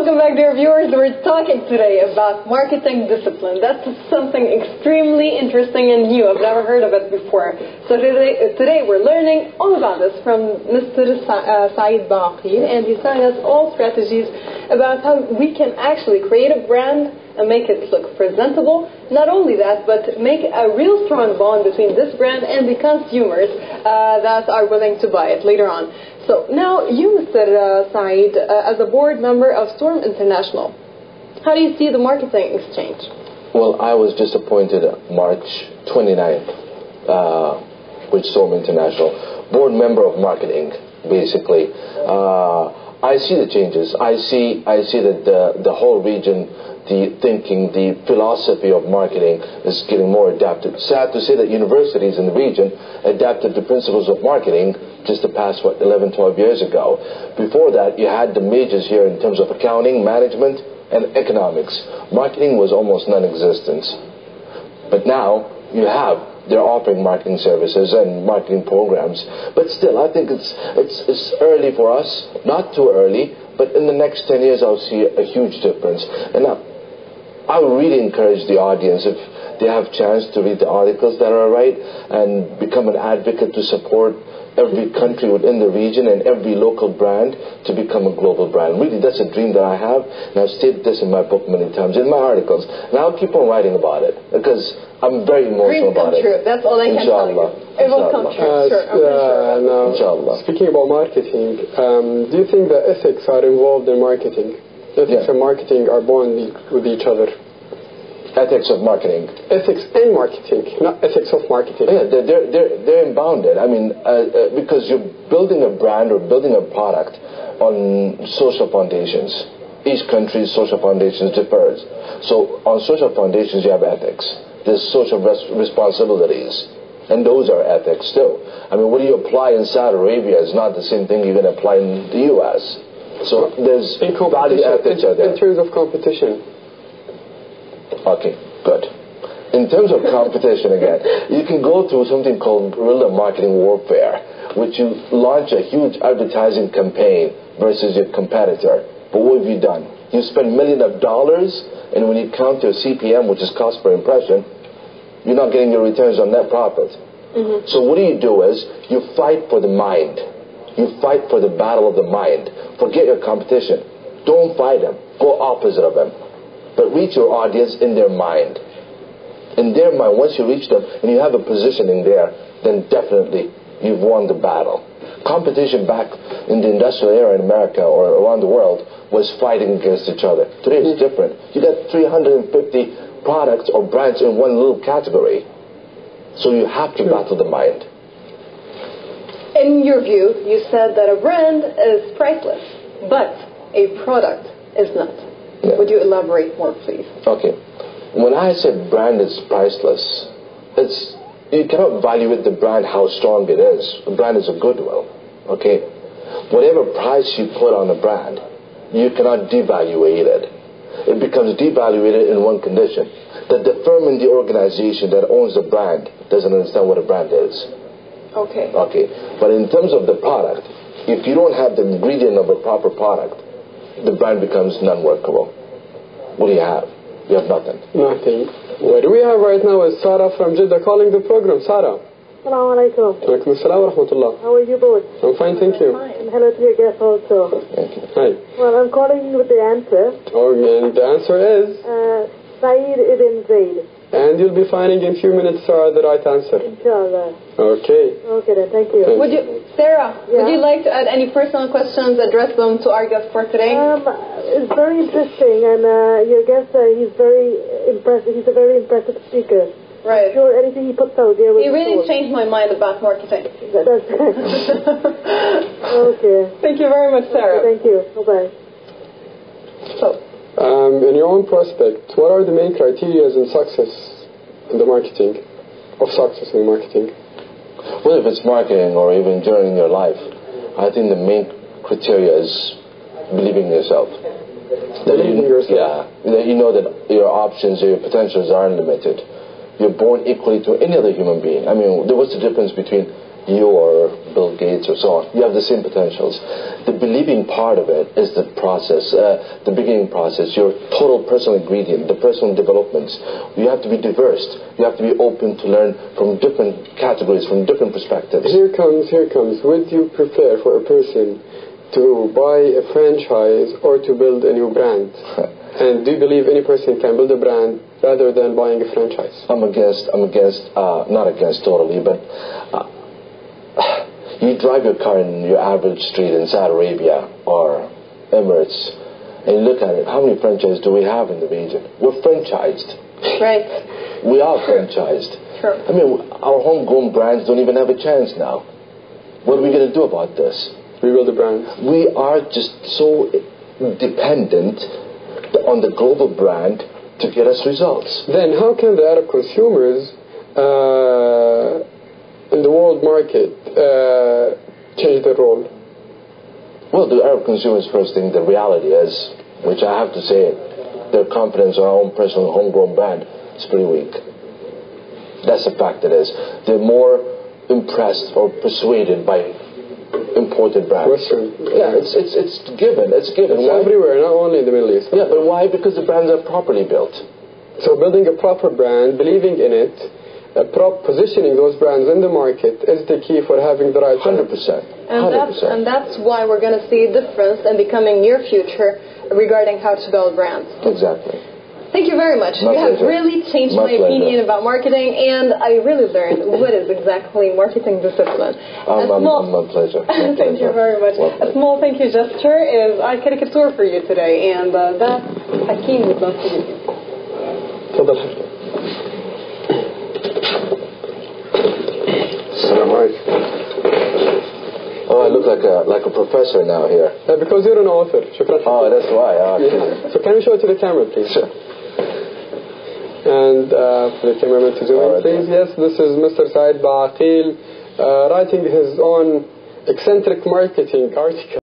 Welcome back, dear viewers. We're talking today about marketing discipline. That's something extremely interesting and new. I've never heard of it before. So today we're learning all about this from Mr. Saeed Baaghil, and he's telling us all strategies about how we can actually create a brand and make it look presentable. Not only that, but make a real strong bond between this brand and the consumers that are willing to buy it later on. So now you, Mr. Saeed, as a board member of Storm International, how do you see the marketing exchange? Well, I was just appointed March 29th with Storm International, board member of marketing, basically. I see the changes. I see that the whole region, the thinking, the philosophy of marketing is getting more adapted. Sad to say that universities in the region adapted the principles of marketing just the past, 11, 12 years ago. Before that, you had the majors here in terms of accounting, management, and economics. Marketing was almost non-existent. But now, they're offering marketing services and marketing programs. But still, I think it's early for us, not too early, but in the next 10 years I'll see a huge difference. And I would really encourage the audience, if they have a chance, to read the articles that are right and become an advocate to support every country within the region and every local brand to become a global brand. Really, that's a dream that I have, and I've stated this in my book many times, in my articles, and I'll keep on writing about it because I'm very emotional about it. Dreams come true. That's all I can tell you. It will come true. Sure. Now, Inshallah. Speaking about marketing, do you think that ethics are involved in marketing? Ethics and marketing are born with each other. Ethics of marketing. Ethics and marketing, not ethics of marketing. Yeah, they're imbounded. I mean, because you're building a brand or building a product on social foundations. Each country's social foundations differs. So on social foundations, you have ethics. There's social responsibilities. And those are ethics too. I mean, what do you apply in Saudi Arabia is not the same thing you're going to apply in the U.S. So there's value ethics out there. In terms of competition. Okay, good. In terms of competition, again, you can go through something called guerrilla marketing warfare, which you launch a huge advertising campaign versus your competitor. But what have you done? You spend millions of dollars, and when you count your CPM, which is cost per impression, you're not getting your returns on net profit. Mm-hmm. So what do is you fight for the mind. You fight for the battle of the mind. Forget your competition. Don't fight them. Go opposite of them. But reach your audience in their mind. In their mind, once you reach them and you have a positioning there, then definitely you've won the battle. Competition back in the industrial era in America or around the world was fighting against each other. Today it's different. You got 350 products or brands in one little category. So you have to battle the mind. In your view, you said that a brand is priceless, but a product is not. Yeah. Would you elaborate more, please? Okay. When I say brand is priceless, you cannot evaluate the brand how strong it is. A brand is a goodwill. Okay? Whatever price you put on a brand, you cannot devaluate it. It becomes devaluated in one condition. That the firm in the organization that owns the brand doesn't understand what a brand is. Okay. Okay. But in terms of the product, if you don't have the ingredient of a proper product, the brand becomes non-workable. What do you have? You have nothing. Nothing. What do we have right now is Sarah from Jeddah calling the program. Sarah. Assalamu alaikum. Alaikum assalam wa rahmatullah. How are you both? I'm fine, thank you. And hello to your guest also. Thank you. Hi. Well, I'm calling you with the answer. Oh, and the answer is? Saeed ibn Zayd. And you'll be finding in a few minutes, Sarah, the right answer. Inshallah. Okay. Okay then, thank you. Sarah, would you like to add any personal questions, address them to our guest for today? It's very interesting, and your guest, he's very impressive. He's a very impressive speaker. Right. I'm sure anything he puts out there will He really changed my mind about marketing. That's okay. Thank you very much, Sarah. Okay, thank you. Bye-bye. So, in your own prospect, what are the main criteria in success in the marketing, of success in marketing? Well, if it's marketing or even during your life, I think the main criteria is believing in yourself. Believing in yourself? Yeah. That you know that your options, your potentials are unlimited. You're born equally to any other human being. I mean, what's the difference between you or Bill Gates or so on. You have the same potentials. The believing part of it is the process, the beginning process, your total personal ingredient, the personal developments. You have to be diverse. You have to be open to learn from different categories, from different perspectives. Here comes. Would you prefer for a person to buy a franchise or to build a new brand? And do you believe any person can build a brand rather than buying a franchise? I'm against, not against totally, but you drive your car in your average street in Saudi Arabia or Emirates, and you look at it, how many franchises do we have in the region? We're franchised. Right. We are franchised. Sure. I mean, our homegrown brands don't even have a chance now. What are we going to do about this? Rebuild the brand. We are just so dependent on the global brand to get us results. Then how can the Arab consumers in the world market change their role? Well, the Arab consumers first think the reality is, which I have to say, their confidence in our own personal homegrown brand is pretty weak. That's a fact it is. They're more impressed or persuaded by imported brands. Western. Yeah, it's given. It's given. It's everywhere, not only in the Middle East. Yeah, but why? Because the brands are properly built. So building a proper brand, believing in it, positioning those brands in the market is the key for having the right 100%. And that's why we're going to see a difference in the coming near future regarding how to build brands. Exactly. Thank you very much. You have really changed my opinion about marketing, and I really learned what is exactly marketing discipline. My pleasure. Thank you very much. A small thank you gesture is I caricature for you today, and that Hakeem would love to give you. Assalamu alaikum. Oh, I look like a professor now here. Because you're an author. Oh, that's why. Yeah. So can you show it to the camera, please? Sure. And for the cameraman to zoom in, please. Yes, this is Mr. Baaghil writing his own Eccentric Marketing article.